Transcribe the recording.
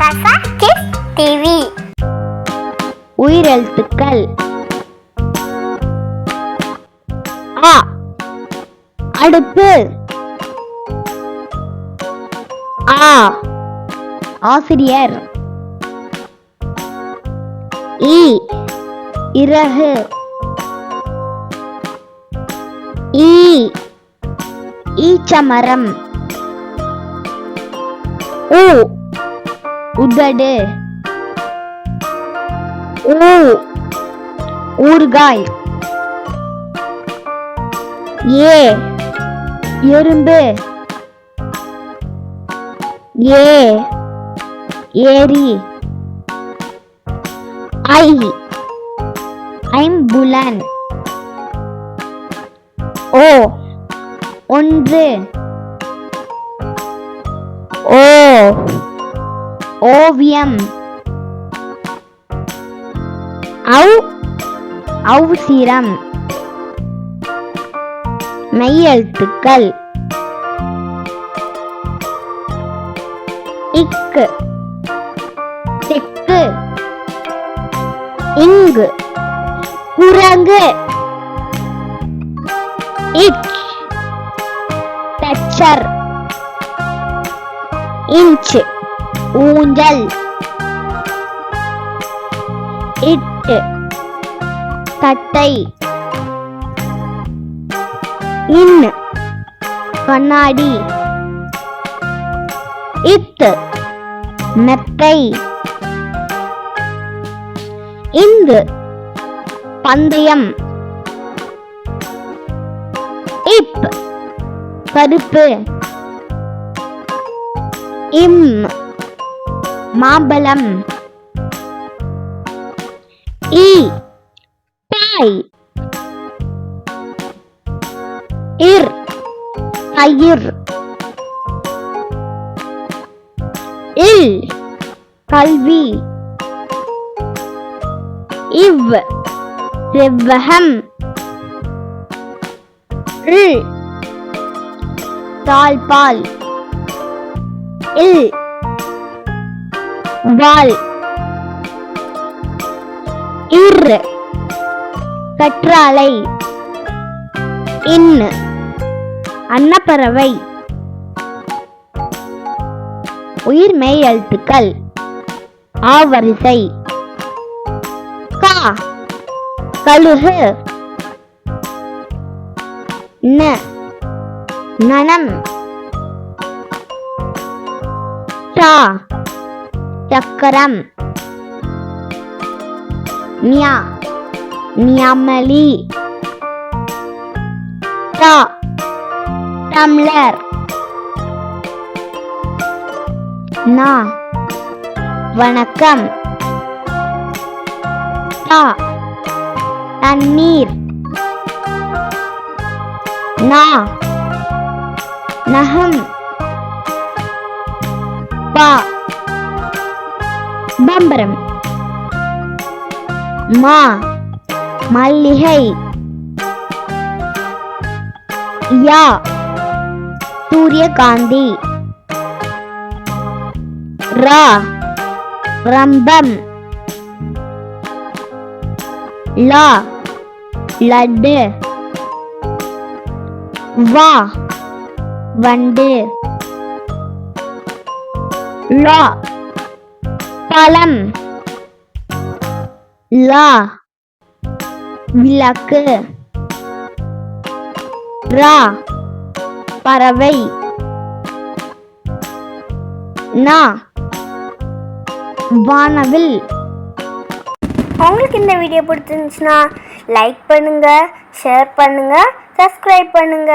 கசா kids TV. உயிரெழுத்துக்கள். ஆ அடுப்பு. ஆ ஆசிரியர். ஈ இறகு. ஈ ஈச்சமரம். ஊ உதடு. ஊ ஊறுகாய். ஏ எறும்பு. ஏ ஏரி. ஐ ஐம்புலன். ஓ ஒன்று. ஓ ஓவியம். ஔ ஔசிரம். மெய்யெழுத்துக்கள். இக்கு தெக்கு. இங்கு குரங்கு. இச் தச்சர். இன்ச் ஊஞ்சல். இட்டு தட்டை. இன் கண்ணாடி. இத்து மெத்தை. இந்து பந்தயம். இப் பருப்பு. இம் மாம்பழம். ஈ பாய். இர் தயிர். இல் கல்வி. இவ் செவ்வகம். இல் தாழ்பால். இல் வால். இர் கற்றாழை. இன் அன்னப்பறவை. உயிர் மெய் எழுத்துக்கள். ஆ வரிசை. கா கழுகு. ந நனம். டா சக்கரம். ஞா ஞாமலி. டா டம்ளர். நா வணக்கம். டா தண்ணீர். நா நகம். பா பம்பரம். மா மல்லிகை. யா சூரியகாந்தி. ரா ரம்பம். லா லட்டு. வா வண்டு. லா பழம். லா விளக்கு. ரா பறவை. நா வானவில். உங்களுக்கு இந்த வீடியோ பிடிச்சிருந்துச்சுன்னா லைக் பண்ணுங்க, ஷேர் பண்ணுங்க, சப்ஸ்கிரைப் பண்ணுங்க.